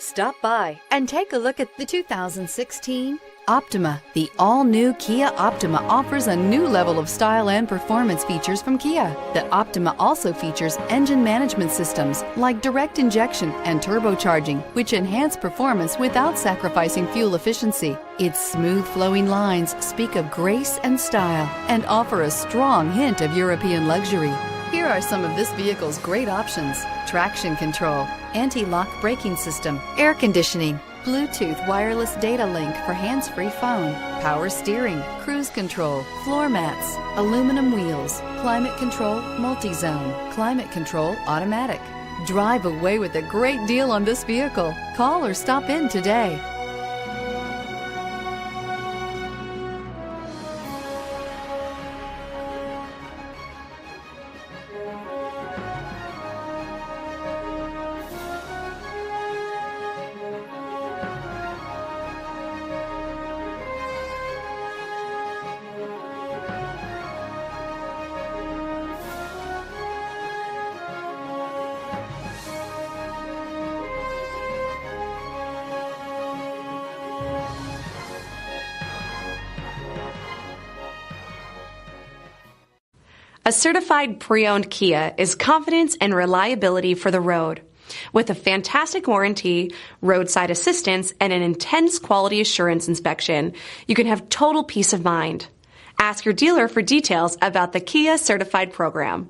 Stop by and take a look at the 2016 Optima. The all-new Kia Optima offers a new level of style and performance features from Kia. The Optima also features engine management systems like direct injection and turbocharging, which enhance performance without sacrificing fuel efficiency. Its smooth flowing lines speak of grace and style and offer a strong hint of European luxury. Here are some of this vehicle's great options: traction control, anti-lock braking system, air conditioning, Bluetooth wireless data link for hands-free phone, power steering, cruise control, floor mats, aluminum wheels, climate control multi-zone, climate control automatic. Drive away with a great deal on this vehicle. Call or stop in today. A certified pre-owned Kia is confidence and reliability for the road. With a fantastic warranty, roadside assistance, and an intense quality assurance inspection, you can have total peace of mind. Ask your dealer for details about the Kia Certified program.